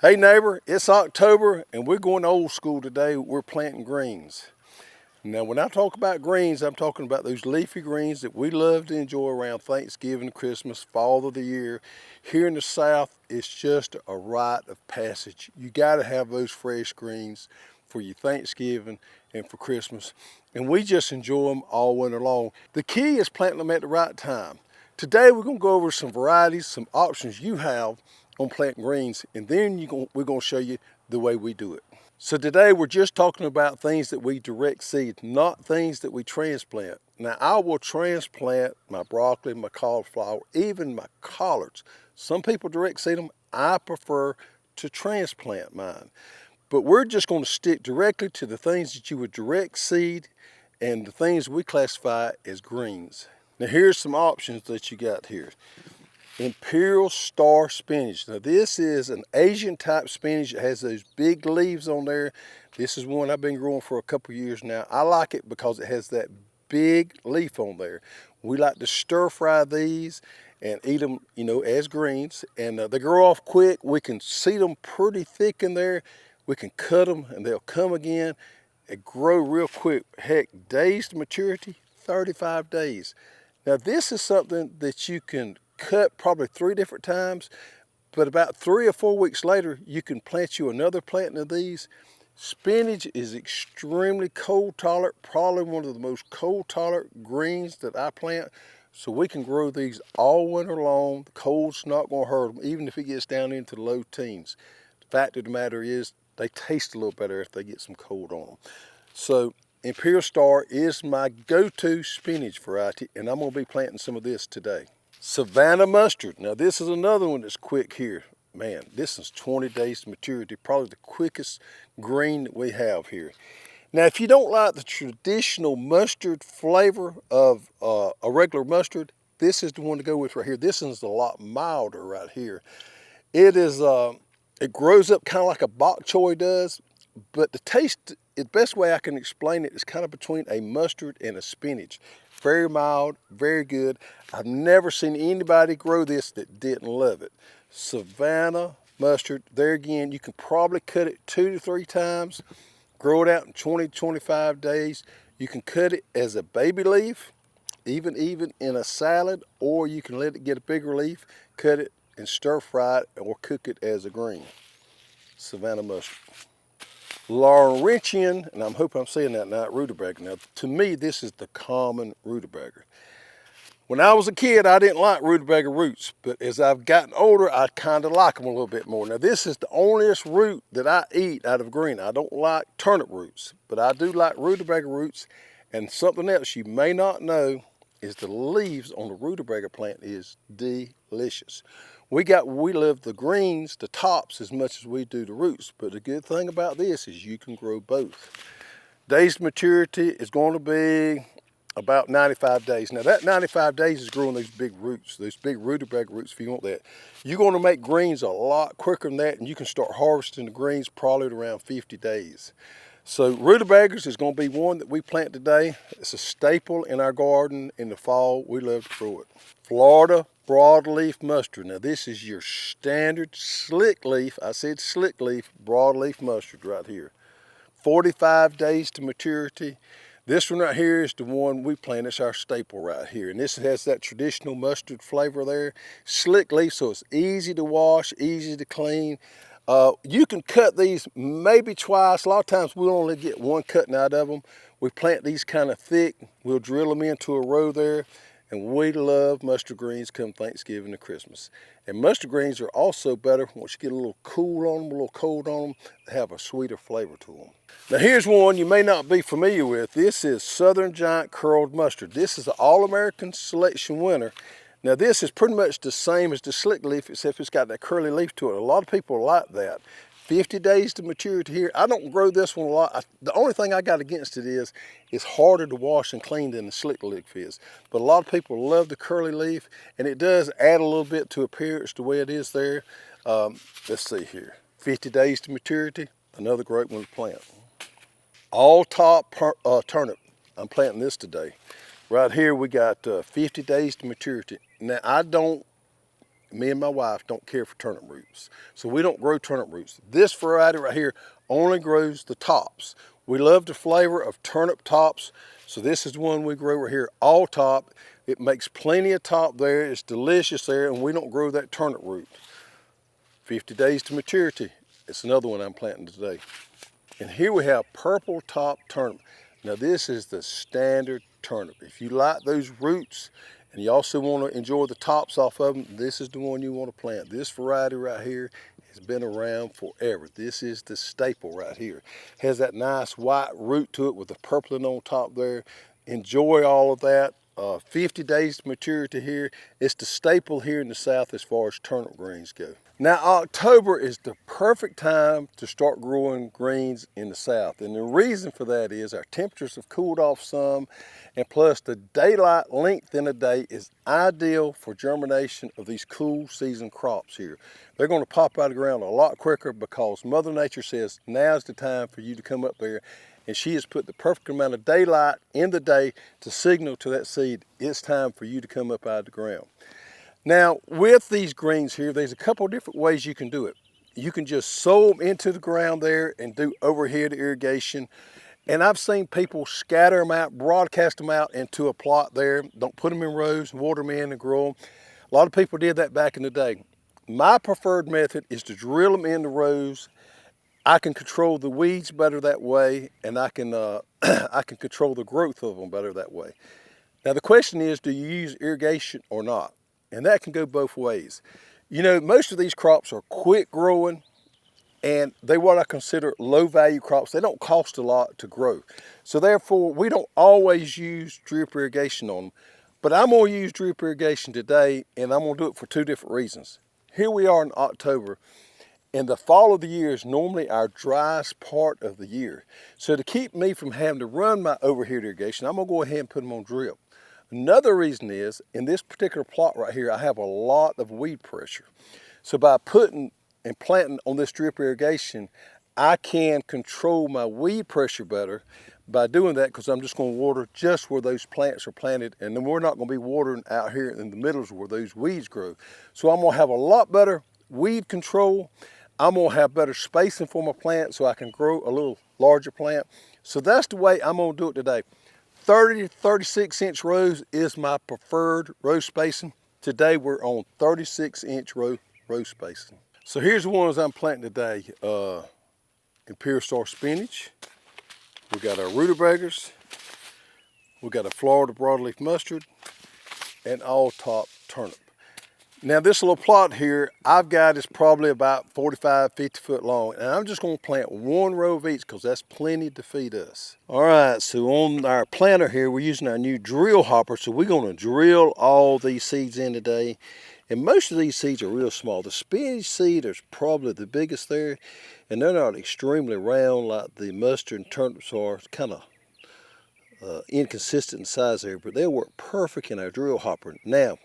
Hey neighbor, it's October and we're going old school today. We're planting greens. Now when I talk about greens, I'm talking about those leafy greens that we love to enjoy around Thanksgiving, Christmas, fall of the year. Here in the South, it's just a rite of passage. You gotta have those fresh greens for your Thanksgiving and for Christmas. And we just enjoy them all winter long. The key is planting them at the right time. Today we're gonna go over some varieties, some options you have on planting greens, and then we're going to show you the way we do it. So today we're just talking about things that we direct seed, not things that we transplant. Now I will transplant my broccoli, my cauliflower, even my collards. Some people direct seed them. I prefer to transplant mine. But we're just going to stick directly to the things that you would direct seed and the things we classify as greens. Now here's some options that you got here. Imperial star spinach. Now this is an Asian type spinach. It has those big leaves on there. This is one I've been growing for a couple years now. I like it because it has that big leaf on there. We like to stir fry these and eat them, as greens. And they grow off quick. We can seed them pretty thick in there. We can cut them and they'll come again and grow real quick. Heck, days to maturity, 35 days. Now this is something that you can cut probably 3 different times, but about 3 or 4 weeks later you can plant you another planting of these. Spinach is extremely cold tolerant, probably one of the most cold tolerant greens that I plant, so we can grow these all winter long. The cold's not going to hurt them, even if it gets down into the low teens. The fact of the matter is they taste a little better if they get some cold on them. So Imperial Star is my go-to spinach variety, and I'm going to be planting some of this today. Savanna mustard. Now this is another one that's quick here. Man, this is 20 days to maturity, probably the quickest green that we have here. Now if you don't like the traditional mustard flavor of a regular mustard, this is the one to go with right here. This is a lot milder right here. It is, it grows up kind of like a bok choy does, but the taste, the best way I can explain it is kind of between a mustard and a spinach. Very mild, very good. I've never seen anybody grow this that didn't love it. Savanna mustard, there again, you can probably cut it 2 to 3 times, grow it out in 20 to 25 days. You can cut it as a baby leaf, even in a salad, or you can let it get a bigger leaf, cut it and stir fry it or cook it as a green. Savanna mustard. Laurentian, and I'm hoping I'm saying that now, rutabaga. Now, to me, this is the common rutabaga. When I was a kid, I didn't like rutabaga roots, but as I've gotten older, I kind of like them a little bit more. Now, this is the onlyest root that I eat out of green. I don't like turnip roots, but I do like rutabaga roots. And something else you may not know is the leaves on the rutabaga plant is delicious. We love the greens, the tops, as much as we do the roots. But the good thing about this is you can grow both. Days to maturity is going to be about 95 days. Now that 95 days is growing those big roots, those big rutabaga roots if you want that. You're going to make greens a lot quicker than that, and you can start harvesting the greens probably at around 50 days. So rutabagas is going to be one that we plant today. It's a staple in our garden in the fall. We love to grow it. Florida broadleaf mustard. Now this is your standard slick leaf, I said slick leaf, broadleaf mustard right here. 45 days to maturity. This one right here is the one we plant. It's our staple right here. And this has that traditional mustard flavor there. Slick leaf, so it's easy to wash, easy to clean. You can cut these maybe twice. A lot of times we'll only get one cutting out of them. We plant these kind of thick. We'll drill them into a row there. And we love mustard greens come Thanksgiving and Christmas. And mustard greens are also better once you get a little cool on them, a little cold on them. They have a sweeter flavor to them. Now here's one you may not be familiar with. This is Southern Giant Curled Mustard. This is the All-American Selection winner. Now this is pretty much the same as the slick leaf, except it's got that curly leaf to it. A lot of people like that. 50 days to maturity here. I don't grow this one a lot. The only thing I got against it is it's harder to wash and clean than the slick leaf is. But a lot of people love the curly leaf, and it does add a little bit to appearance the way it is there. Let's see here. 50 days to maturity, another great one to plant. All top turnip. I'm planting this today. Right here we got 50 days to maturity. Now I don't me and my wife don't care for turnip roots. So we don't grow turnip roots. This variety right here only grows the tops. We love the flavor of turnip tops. So this is the one we grow right here, all top. It makes plenty of top there. It's delicious there, and we don't grow that turnip root. 50 days to maturity. It's another one I'm planting today. And here we have purple top turnip. Now this is the standard turnip. If you like those roots and you also want to enjoy the tops off of them, this is the one you want to plant. This variety right here has been around forever. This is the staple right here. Has that nice white root to it with the purpling on top there. Enjoy all of that. 50 days to maturity here. It's the staple here in the South as far as turnip greens go. Now October is the perfect time to start growing greens in the South, and the reason for that is our temperatures have cooled off some, and plus the daylight length in a day is ideal for germination of these cool season crops here. They're going to pop out of the ground a lot quicker because Mother Nature says now's the time for you to come up there, and she has put the perfect amount of daylight in the day to signal to that seed it's time for you to come up out of the ground. Now, with these greens here, there's a couple of different ways you can do it. You can just sow them into the ground there and do overhead irrigation. And I've seen people scatter them out, broadcast them out into a plot there. Don't put them in rows, water them in and grow them. A lot of people did that back in the day. My preferred method is to drill them into rows. I can control the weeds better that way, and I can control the growth of them better that way. Now the question is, do you use irrigation or not? And that can go both ways. You know, most of these crops are quick growing, and they're what I consider low value crops. They don't cost a lot to grow. So therefore, we don't always use drip irrigation on them. But I'm gonna use drip irrigation today, and I'm gonna do it for two different reasons. Here we are in October, and the fall of the year is normally our driest part of the year. So to keep me from having to run my overhead irrigation, I'm gonna go ahead and put them on drip. Another reason is, in this particular plot right here, I have a lot of weed pressure. So by putting and planting on this drip irrigation, I can control my weed pressure better by doing that, because I'm just going to water just where those plants are planted, and then we're not going to be watering out here in the middles where those weeds grow. So I'm going to have a lot better weed control. I'm going to have better spacing for my plant so I can grow a little larger plant. So that's the way I'm going to do it today. 30 to 36 inch rows is my preferred row spacing. Today we're on 36 inch row spacing. So here's the ones I'm planting today. Imperial spinach. We got our rutabagas. We got a Florida broadleaf mustard and all top turnip. Now this little plot here I've got is probably about 45, 50 foot long, and I'm just going to plant one row of each because that's plenty to feed us. All right, so on our planter here we're using our new drill hopper, so we're going to drill all these seeds in today. And most of these seeds are real small. The spinach seed is probably the biggest there, and they're not extremely round like the mustard and turnips are. It's kind of inconsistent in size there, but they'll work perfect in our drill hopper. Now,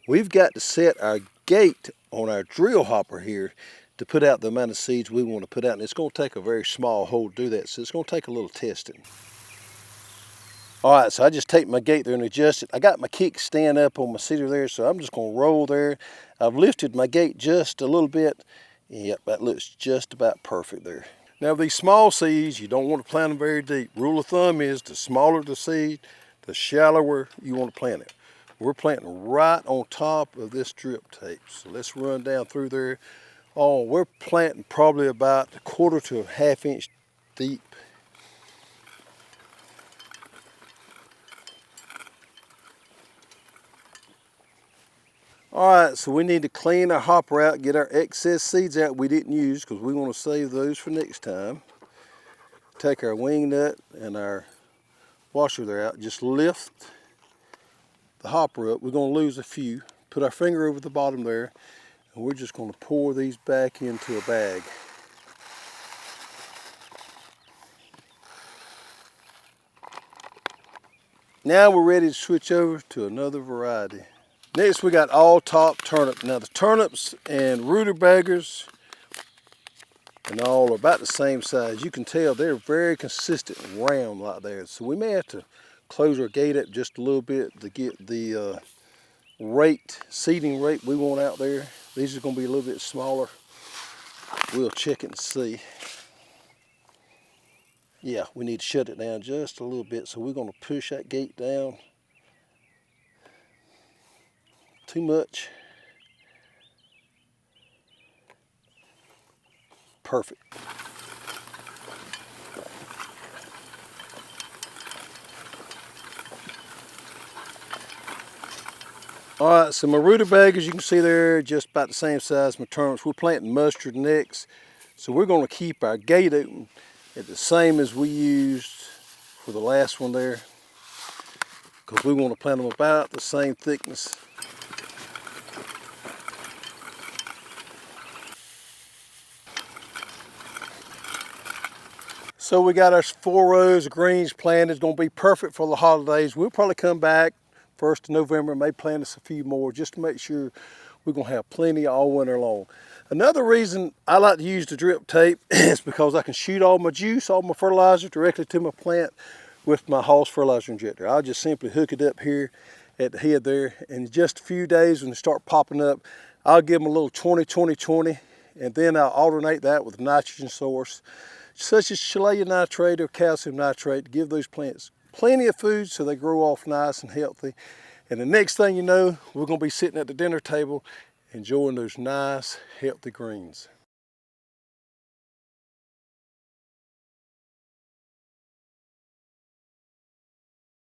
we've got to set our gate on our drill hopper here to put out the amount of seeds we want to put out. And it's going to take a very small hole to do that, so it's going to take a little testing. All right, so I just take my gate there and adjust it. I got my kickstand up on my seeder there, so I'm just going to roll there. I've lifted my gate just a little bit. Yep, that looks just about perfect there. Now these small seeds, you don't want to plant them very deep. Rule of thumb is the smaller the seed, the shallower you want to plant it. We're planting right on top of this drip tape. So let's run down through there. Oh, we're planting probably about a quarter to a half inch deep. All right, so we need to clean our hopper out, get our excess seeds out we didn't use because we want to save those for next time. Take our wing nut and our washer there out, just lift the hopper up. We're going to lose a few. Put our finger over the bottom there, and we're just going to pour these back into a bag. Now we're ready to switch over to another variety. Next we got all top turnip. Now the turnips and rutabagas and all are about the same size. You can tell they're very consistent and round like that. So we may have to close our gate up just a little bit to get the seeding rate we want out there. These are going to be a little bit smaller. We'll check it and see. Yeah, we need to shut it down just a little bit, so we're going to push that gate down. Too much. Perfect. All right, so my rutabaga, as you can see there, just about the same size as my turnips. We're planting mustard next, so we're going to keep our gate open at the same as we used for the last one there, because we want to plant them about the same thickness. So we got our 4 rows of greens planted. It's going to be perfect for the holidays. We'll probably come back 1st of November and may plant us a few more just to make sure we're going to have plenty all winter long. Another reason I like to use the drip tape is because I can shoot all my juice, all my fertilizer directly to my plant with my Hoss fertilizer injector. I'll just simply hook it up here at the head there, and in just a few days when they start popping up, I'll give them a little 20-20-20, and then I'll alternate that with a nitrogen source such as chalalia nitrate or calcium nitrate to give those plants plenty of food so they grow off nice and healthy. And the next thing you know, we're going to be sitting at the dinner table enjoying those nice, healthy greens.